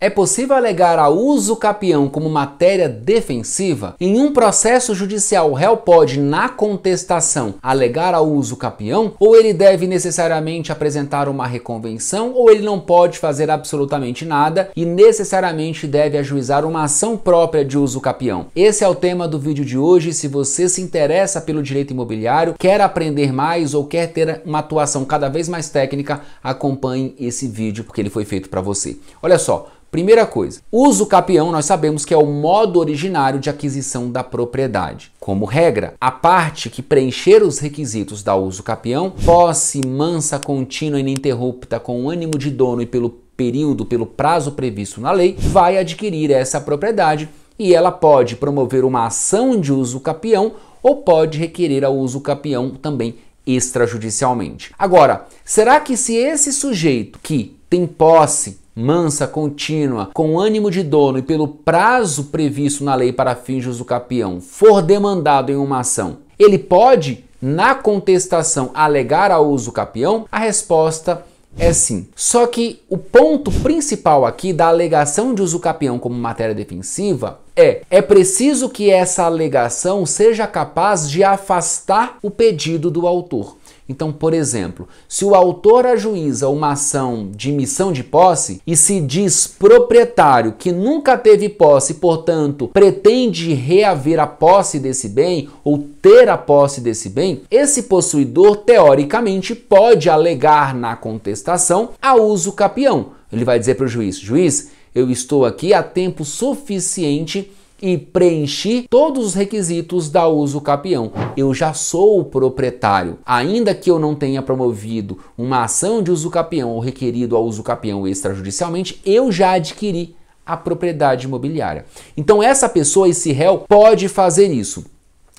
É possível alegar a uso capião como matéria defensiva? Em um processo judicial, o réu pode, na contestação, alegar a uso capião? Ou ele deve necessariamente apresentar uma reconvenção? Ou ele não pode fazer absolutamente nada e necessariamente deve ajuizar uma ação própria de uso capião? Esse é o tema do vídeo de hoje. Se você se interessa pelo direito imobiliário, quer aprender mais ou quer ter uma atuação cada vez mais técnica, acompanhe esse vídeo porque ele foi feito para você. Olha só. Primeira coisa, uso capião nós sabemos que é o modo originário de aquisição da propriedade. Como regra, a parte que preencher os requisitos da uso capião, posse mansa, contínua e ininterrupta com ânimo de dono e pelo prazo previsto na lei, vai adquirir essa propriedade e ela pode promover uma ação de uso capião ou pode requerer a uso capião também extrajudicialmente. Agora, será que se esse sujeito que tem posse mansa, contínua, com ânimo de dono e pelo prazo previsto na lei para fins de uso capião, for demandado em uma ação, ele pode, na contestação, alegar a uso capião? A resposta é sim. Só que o ponto principal aqui da alegação de uso capião como matéria defensiva é preciso que essa alegação seja capaz de afastar o pedido do autor. Então, por exemplo, se o autor ajuiza uma ação de missão de posse e se diz proprietário que nunca teve posse, portanto, pretende reaver a posse desse bem ou ter a posse desse bem, esse possuidor, teoricamente, pode alegar na contestação a uso capião. Ele vai dizer para o juiz, juiz, eu estou aqui há tempo suficiente e preenchi todos os requisitos da uso capião. Eu já sou o proprietário. Ainda que eu não tenha promovido uma ação de uso capião ou requerido a uso capião extrajudicialmente, eu já adquiri a propriedade imobiliária. Então essa pessoa, esse réu, pode fazer isso.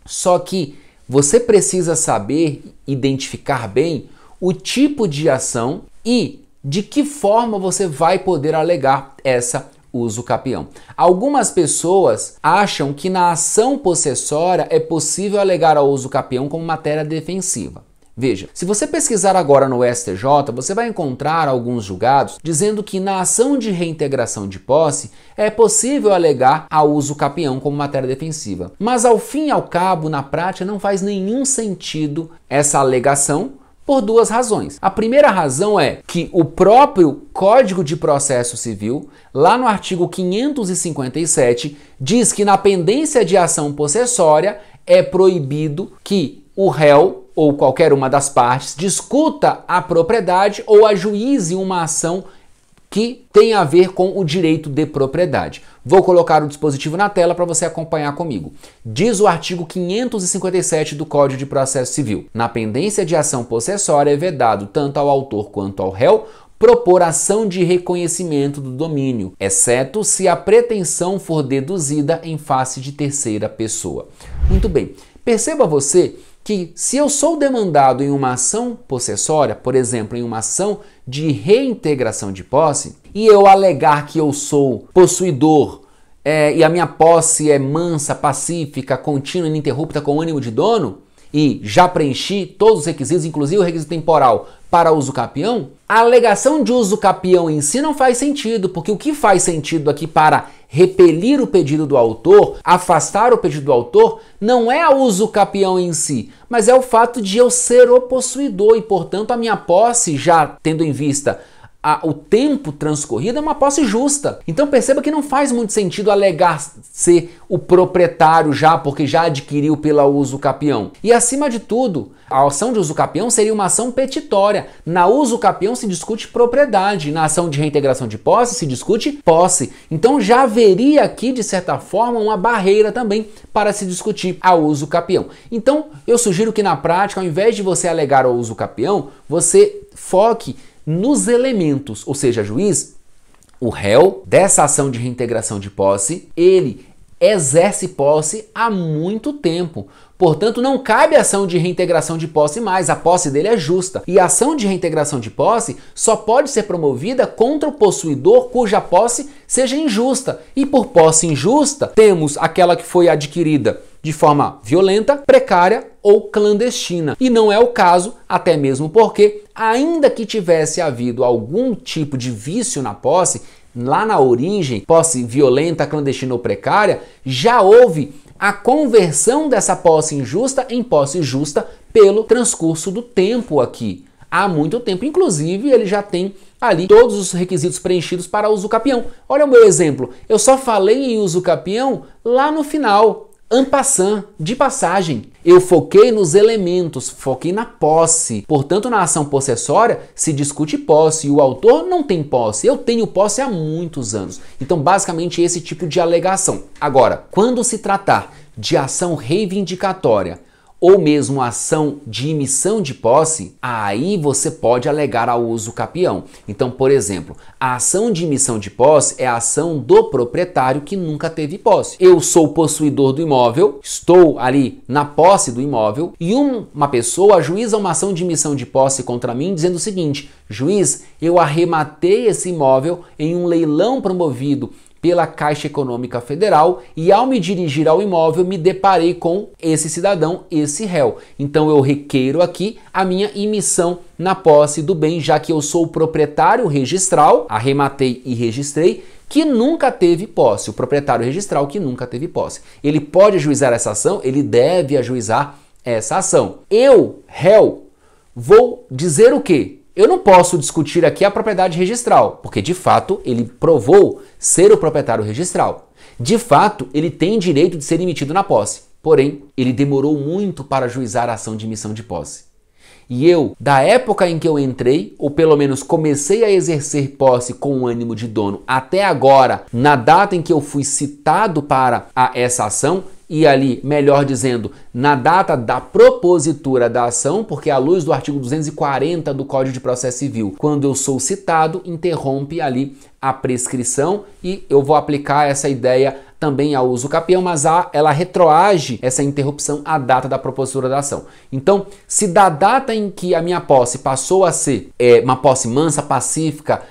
Só que você precisa saber identificar bem o tipo de ação e de que forma você vai poder alegar essa uso capião. Algumas pessoas acham que na ação possessória é possível alegar a uso capião como matéria defensiva. Veja, se você pesquisar agora no STJ, você vai encontrar alguns julgados dizendo que na ação de reintegração de posse é possível alegar a uso capião como matéria defensiva. Mas ao fim e ao cabo, na prática, não faz nenhum sentido essa alegação, por duas razões. A primeira razão é que o próprio Código de Processo Civil, lá no artigo 557, diz que na pendência de ação possessória é proibido que o réu ou qualquer uma das partes discuta a propriedade ou ajuize uma ação que tem a ver com o direito de propriedade. Vou colocar o dispositivo na tela para você acompanhar comigo. Diz o artigo 557 do Código de Processo Civil: na pendência de ação possessória é vedado tanto ao autor quanto ao réu propor ação de reconhecimento do domínio, exceto se a pretensão for deduzida em face de terceira pessoa. Muito bem, perceba você que se eu sou demandado em uma ação possessória, por exemplo, em uma ação de reintegração de posse, e eu alegar que eu sou possuidor e a minha posse é mansa, pacífica, contínua, ininterrupta, com ânimo de dono, e já preenchi todos os requisitos, inclusive o requisito temporal, para uso capião, a alegação de uso capião em si não faz sentido, porque o que faz sentido aqui para repelir o pedido do autor, afastar o pedido do autor, não é a uso capião em si, mas é o fato de eu ser o possuidor e, portanto, a minha posse, já tendo em vista o tempo transcorrido, é uma posse justa. Então perceba que não faz muito sentido alegar ser o proprietário já, porque já adquiriu pela uso capião. E acima de tudo, a ação de uso capião seria uma ação petitória. Na uso capião se discute propriedade, na ação de reintegração de posse se discute posse. Então já haveria aqui, de certa forma, uma barreira também para se discutir a uso capião. Então eu sugiro que na prática, ao invés de você alegar o uso capião, você foque nos elementos, ou seja, juiz, o réu dessa ação de reintegração de posse, ele exerce posse há muito tempo. Portanto, não cabe ação de reintegração de posse mais, a posse dele é justa. E a ação de reintegração de posse só pode ser promovida contra o possuidor cuja posse seja injusta. E por posse injusta, temos aquela que foi adquirida de forma violenta, precária ou clandestina. E não é o caso, até mesmo porque, ainda que tivesse havido algum tipo de vício na posse, lá na origem, posse violenta, clandestina ou precária, já houve a conversão dessa posse injusta em posse justa pelo transcurso do tempo aqui. Há muito tempo. Inclusive, ele já tem ali todos os requisitos preenchidos para uso capião. Olha o meu exemplo. Eu só falei em uso capião lá no final. En passant, de passagem. Eu foquei nos elementos, foquei na posse. Portanto, na ação possessória se discute posse e o autor não tem posse. Eu tenho posse há muitos anos. Então, basicamente, esse tipo de alegação. Agora, quando se tratar de ação reivindicatória ou mesmo ação de emissão de posse, aí você pode alegar ao uso capião. Então, por exemplo, a ação de emissão de posse é a ação do proprietário que nunca teve posse. Eu sou possuidor do imóvel, estou ali na posse do imóvel e uma pessoa ajuiza uma ação de emissão de posse contra mim dizendo o seguinte: juiz, eu arrematei esse imóvel em um leilão promovido pela Caixa Econômica Federal e ao me dirigir ao imóvel me deparei com esse cidadão, esse réu. Então eu requeiro aqui a minha emissão na posse do bem, já que eu sou o proprietário registral, arrematei e registrei, que nunca teve posse, o proprietário registral que nunca teve posse. Ele pode ajuizar essa ação, ele deve ajuizar essa ação. Eu, réu, vou dizer o quê? Eu não posso discutir aqui a propriedade registral, porque de fato ele provou ser o proprietário registral. De fato, ele tem direito de ser emitido na posse. Porém, ele demorou muito para ajuizar a ação de emissão de posse. E eu, da época em que eu entrei, ou pelo menos comecei a exercer posse com o ânimo de dono, até agora, na data em que eu fui citado para essa ação, e ali, melhor dizendo, na data da propositura da ação, porque à luz do artigo 240 do Código de Processo Civil, quando eu sou citado, interrompe ali a prescrição e eu vou aplicar essa ideia também ao uso capião, mas ela retroage essa interrupção à data da propositura da ação. Então, se da data em que a minha posse passou a ser uma posse mansa, pacífica,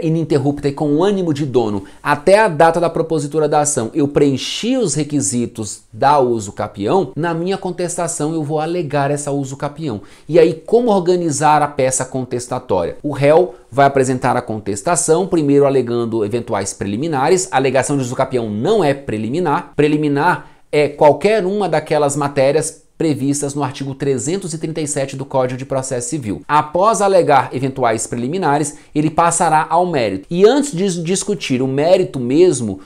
ininterrupta e com o ânimo de dono, até a data da propositura da ação, eu preenchi os requisitos da uso capião, na minha contestação eu vou alegar essa uso capião. E aí, como organizar a peça contestatória? O réu vai apresentar a contestação, primeiro alegando eventuais preliminares. A alegação de uso capião não é preliminar. Preliminar é qualquer uma daquelas matérias previstas no artigo 337 do Código de Processo Civil. Após alegar eventuais preliminares, ele passará ao mérito. E antes de discutir o mérito mesmo,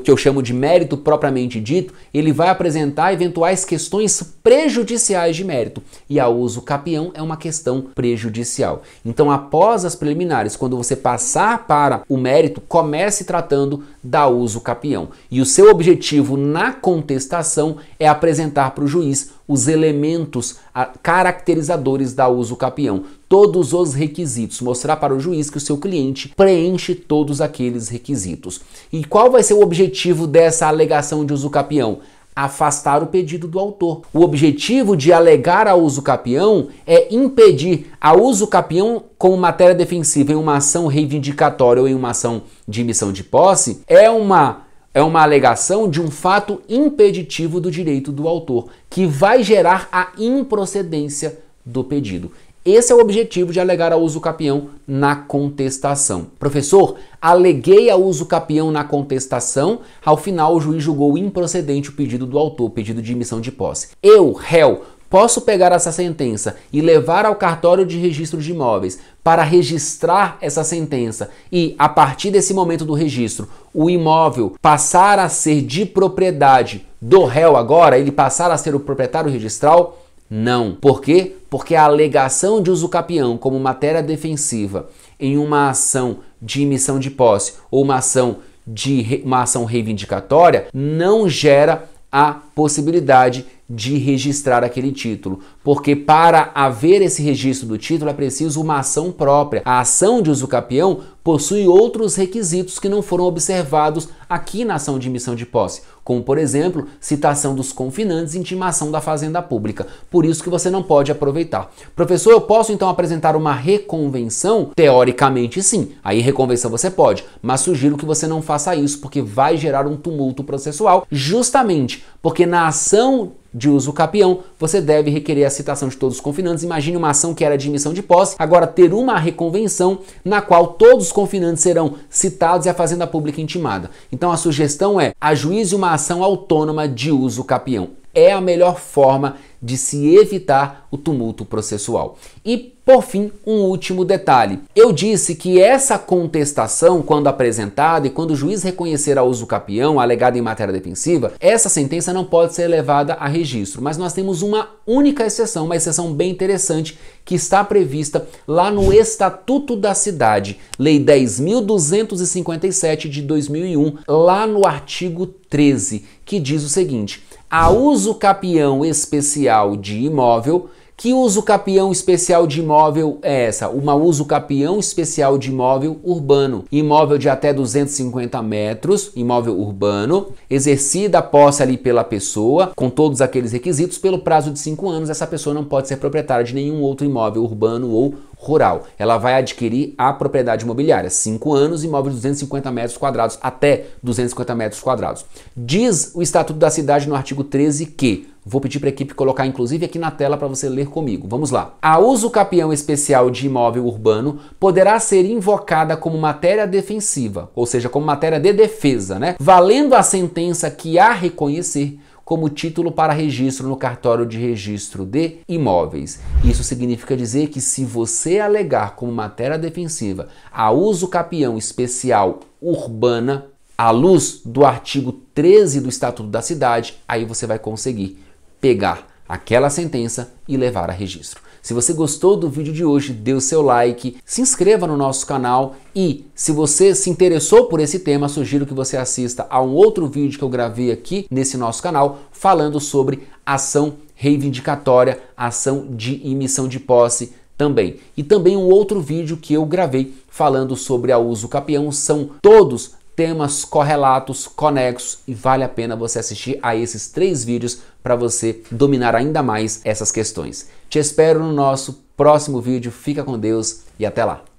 que eu chamo de mérito propriamente dito, ele vai apresentar eventuais questões prejudiciais de mérito. E a uso capião é uma questão prejudicial. Então, após as preliminares, quando você passar para o mérito, comece tratando da uso capião. E o seu objetivo na contestação é apresentar para o juiz os elementos caracterizadores da uso capião, todos os requisitos, mostrar para o juiz que o seu cliente preenche todos aqueles requisitos. E qual vai ser o objetivo dessa alegação de uso capião? Afastar o pedido do autor. O objetivo de alegar a uso capião é impedir a uso capião como matéria defensiva em uma ação reivindicatória ou em uma ação de emissão de posse, é uma alegação de um fato impeditivo do direito do autor, que vai gerar a improcedência do pedido. Esse é o objetivo de alegar a uso capião na contestação. Professor, aleguei a uso capião na contestação, ao final o juiz julgou improcedente o pedido do autor, o pedido de emissão de posse. Eu, réu, posso pegar essa sentença e levar ao cartório de registro de imóveis para registrar essa sentença e, a partir desse momento do registro, o imóvel passar a ser de propriedade do réu agora, ele passar a ser o proprietário registral? Não. Por quê? Porque a alegação de uso capião como matéria defensiva em uma ação de emissão de posse ou uma ação reivindicatória não gera a possibilidade de registrar aquele título, porque para haver esse registro do título é preciso uma ação própria. A ação de uso capião possui outros requisitos que não foram observados aqui na ação de emissão de posse, como por exemplo, citação dos confinantes e intimação da fazenda pública. Por isso que você não pode aproveitar. Professor, eu posso então apresentar uma reconvenção? Teoricamente sim, aí reconvenção você pode, mas sugiro que você não faça isso porque vai gerar um tumulto processual, justamente porque na ação de uso capião, você deve requerer a citação de todos os confinantes. Imagine uma ação que era de admissão de posse, agora ter uma reconvenção na qual todos os confinantes serão citados e a fazenda pública intimada. Então a sugestão é: ajuize uma ação autônoma de uso capião. É a melhor forma de se evitar o tumulto processual. E, por fim, um último detalhe. Eu disse que essa contestação, quando apresentada e quando o juiz reconhecer a uso capião alegado em matéria defensiva, essa sentença não pode ser levada a registro. Mas nós temos uma única exceção, uma exceção bem interessante, que está prevista lá no Estatuto da Cidade, Lei 10.257 de 2001, lá no artigo 13, que diz o seguinte: a uso capião especial de imóvel. Que uso capião especial de imóvel é essa? Uma uso capião especial de imóvel urbano. Imóvel de até 250 metros, imóvel urbano, exercida a posse ali pela pessoa, com todos aqueles requisitos, pelo prazo de 5 anos. Essa pessoa não pode ser proprietária de nenhum outro imóvel urbano ou rural. Ela vai adquirir a propriedade imobiliária. 5 anos, imóvel de 250 metros quadrados, até 250 metros quadrados. Diz o Estatuto da Cidade no artigo 13 que... Vou pedir para a equipe colocar inclusive aqui na tela para você ler comigo. Vamos lá. A uso capião especial de imóvel urbano poderá ser invocada como matéria defensiva, ou seja, como matéria de defesa, né? Valendo a sentença que a reconhecer como título para registro no cartório de registro de imóveis. Isso significa dizer que se você alegar como matéria defensiva a uso capião especial urbana, à luz do artigo 13 do Estatuto da Cidade, aí você vai conseguir pegar aquela sentença e levar a registro. Se você gostou do vídeo de hoje, dê o seu like, se inscreva no nosso canal e, se você se interessou por esse tema, sugiro que você assista a um outro vídeo que eu gravei aqui nesse nosso canal, falando sobre ação reivindicatória, ação de emissão de posse também. E também um outro vídeo que eu gravei falando sobre a uso capião. São todos temas correlatos, conexos, e vale a pena você assistir a esses 3 vídeos para você dominar ainda mais essas questões. Te espero no nosso próximo vídeo. Fica com Deus e até lá!